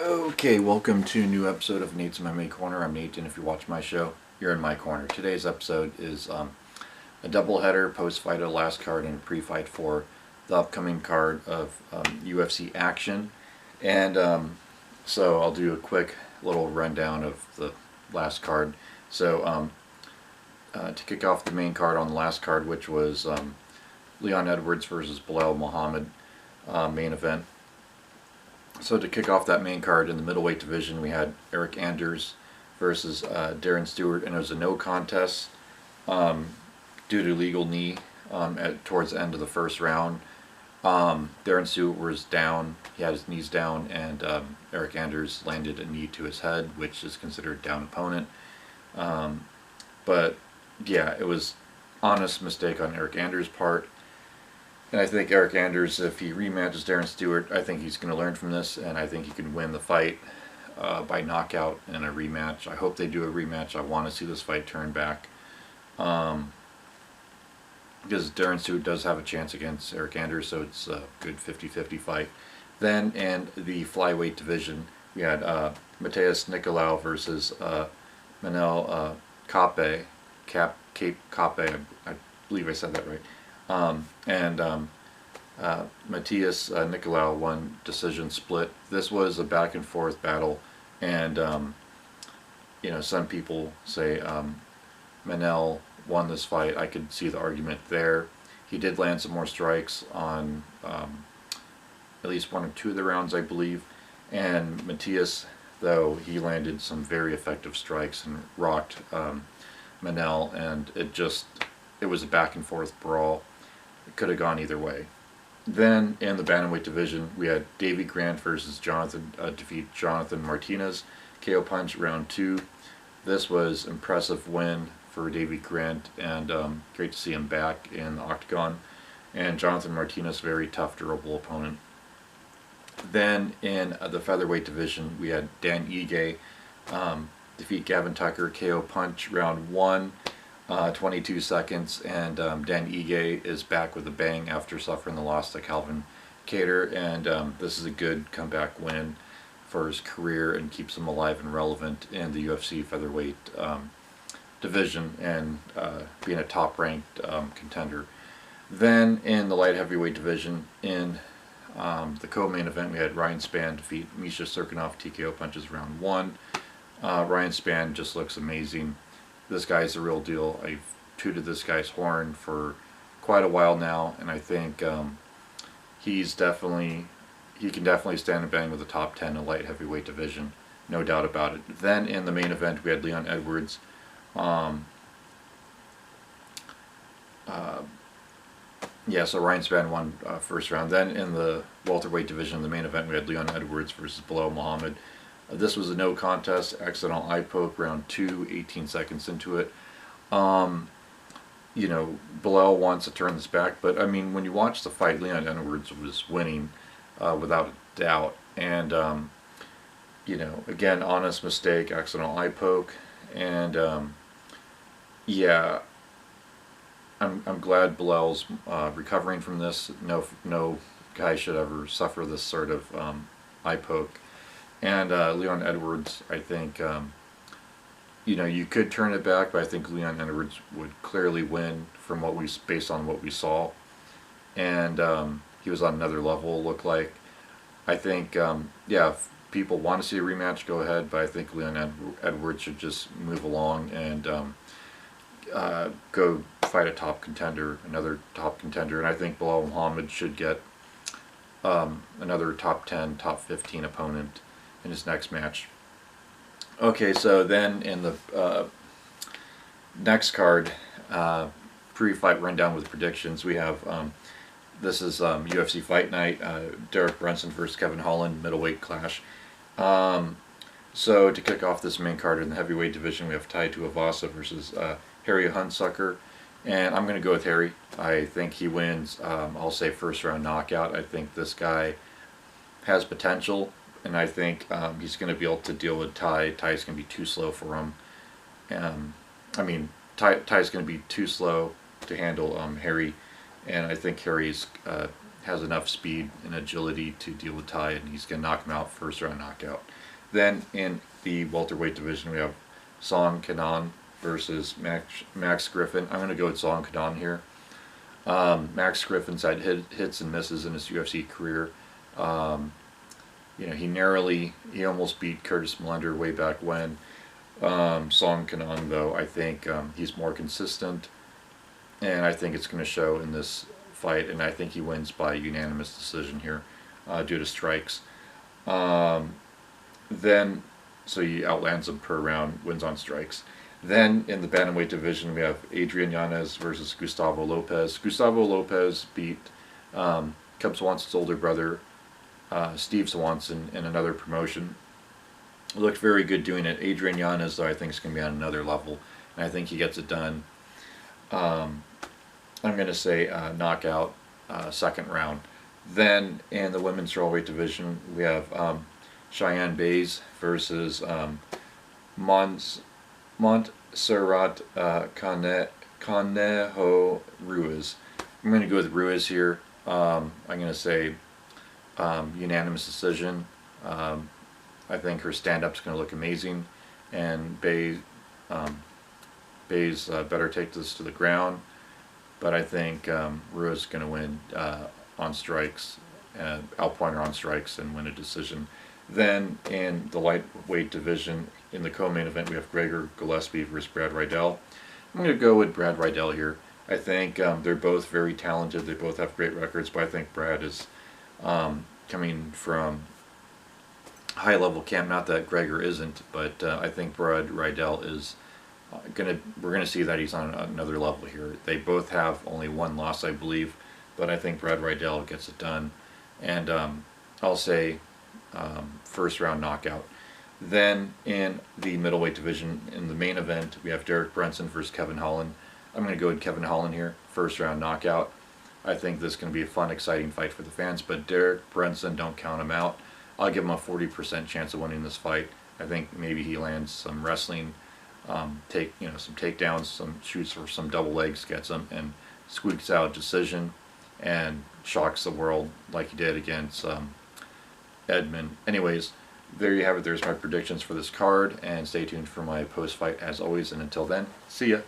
Okay, welcome to a new episode of Nate's MMA Corner. I'm Nate, and if you watch my show, you're in my corner. Today's episode is a doubleheader, post-fight of the last card, and a pre-fight for the upcoming card of UFC action. And so I'll do a quick little rundown of the last card. So to kick off the main card on the last card, which was Leon Edwards versus Belal Muhammad main event. So to kick off that main card in the middleweight division, we had Eric Anders versus Darren Stewart, and it was a no contest due to legal knee towards the end of the first round. Darren Stewart was down, he had his knees down, and Eric Anders landed a knee to his head, which is considered down opponent. But yeah, it was honest mistake on Eric Anders' part. And I think Eric Anders, if he rematches Darren Stewart, I think he's going to learn from this, and I think he can win the fight by knockout in a rematch. I hope they do a rematch. I want to see this fight turn back. Because Darren Stewart does have a chance against Eric Anders, so it's a good 50-50 fight. Then in the flyweight division, we had Mateus Nicolau versus Manel Kape, I believe I said that right. Mateus Nicolau won decision split. This was a back and forth battle, and some people say Manel won this fight. I could see the argument there. He did land some more strikes on at least one or two of the rounds, I believe, and Mateus, though, he landed some very effective strikes and rocked Manel, and it was a back and forth brawl. It could have gone either way. Then in the bantamweight division, we had Davey Grant versus defeat Jonathan Martinez, KO punch round 2. This was impressive win for Davey Grant, and great to see him back in the octagon. And Jonathan Martinez, very tough, durable opponent. Then in the featherweight division, we had Dan Ige defeat Gavin Tucker, KO punch round 1. 22 seconds, and Dan Ige is back with a bang after suffering the loss to Calvin Kattar, and this is a good comeback win for his career and keeps him alive and relevant in the UFC featherweight division and being a top-ranked contender. Then in the light heavyweight division, in the co-main event, we had Ryan Spann defeat Misha Cirkunov, TKO punches round 1. Ryan Spann just looks amazing. This guy's the real deal. I've tooted this guy's horn for quite a while now, and I think he can definitely stand and bang with the top 10 in the light heavyweight division, no doubt about it. Then in the main event, we had Leon Edwards. So Ryan Spann won first round. Then in the welterweight division, in the main event, we had Leon Edwards versus Belal Muhammad. This was a no contest, accidental eye poke, round 2, 18 seconds into it. Belal wants to turn this back, but I mean, when you watch the fight, Leon Edwards was winning without a doubt. And, again, honest mistake, accidental eye poke. And, I'm glad Belal's recovering from this. No guy should ever suffer this sort of eye poke. And Leon Edwards, I think, you could turn it back, but I think Leon Edwards would clearly win from based on what we saw. And he was on another level, looked like. I think, if people want to see a rematch, go ahead, but I think Leon Edwards should just move along and go fight a top contender, another top contender. And I think Belal Muhammad should get another top 10, top 15 opponent in his next match. Okay, so then in the next card, pre-fight rundown with predictions, we have this is UFC Fight Night, Derek Brunson versus Kevin Holland, middleweight clash. So to kick off this main card in the heavyweight division, we have Tai Tuivasa versus Harry Hunsucker, and I'm going to go with Harry. I think he wins. I'll say first round knockout. I think this guy has potential, and I think he's going to be able to deal with Tai. Tai's going to be too slow for him. Tai's going to be too slow to handle Harry, and I think Harry's has enough speed and agility to deal with Ty, and he's going to knock him out first round knockout. Then in the welterweight division, we have Song Kenan versus Max Griffin. I'm going to go with Song Kenan here. Max Griffin's had hits and misses in his UFC career. He almost beat Curtis Millender way back when. Song Kenan, though, I think he's more consistent, and I think it's going to show in this fight, and I think he wins by unanimous decision here due to strikes. So he outlands him per round, wins on strikes. Then in the bantamweight division, we have Adrian Yanez versus Gustavo Lopez. Gustavo Lopez beat Cub Swanson's older brother, Steve Swanson, in another promotion. Looked very good doing it. Adrian Yanez, though, I think is going to be on another level, and I think he gets it done. I'm going to say knockout, second round. Then in the women's strawweight division, we have Cheyenne Bays versus Montserrat Conejo Ruiz. I'm going to go with Ruiz here. I'm going to say unanimous decision. I think her stand-up's going to look amazing, and Bays better take this to the ground. But I think Ruiz is going to win on strikes, outpoint her on strikes, and win a decision. Then in the lightweight division, in the co-main event, we have Gregor Gillespie versus Brad Riddell. I'm going to go with Brad Riddell here. I think they're both very talented. They both have great records, but I think Brad is coming from high-level camp. Not that Gregor isn't, but I think Brad Riddell is we're gonna see that he's on another level here. They both have only one loss, I believe, but I think Brad Riddell gets it done, and I'll say first round knockout. Then in the middleweight division, in the main event, we have Derek Brunson versus Kevin Holland. I'm going to go with Kevin Holland here, first round knockout. I think this is going to be a fun, exciting fight for the fans, but Derek Brunson, don't count him out. I'll give him a 40% chance of winning this fight. I think maybe he lands some wrestling, some takedowns, some shoots for some double legs, gets them, and squeaks out a decision and shocks the world like he did against Edmund. Anyways, there you have it. There's my predictions for this card, and stay tuned for my post-fight as always, and until then, see ya.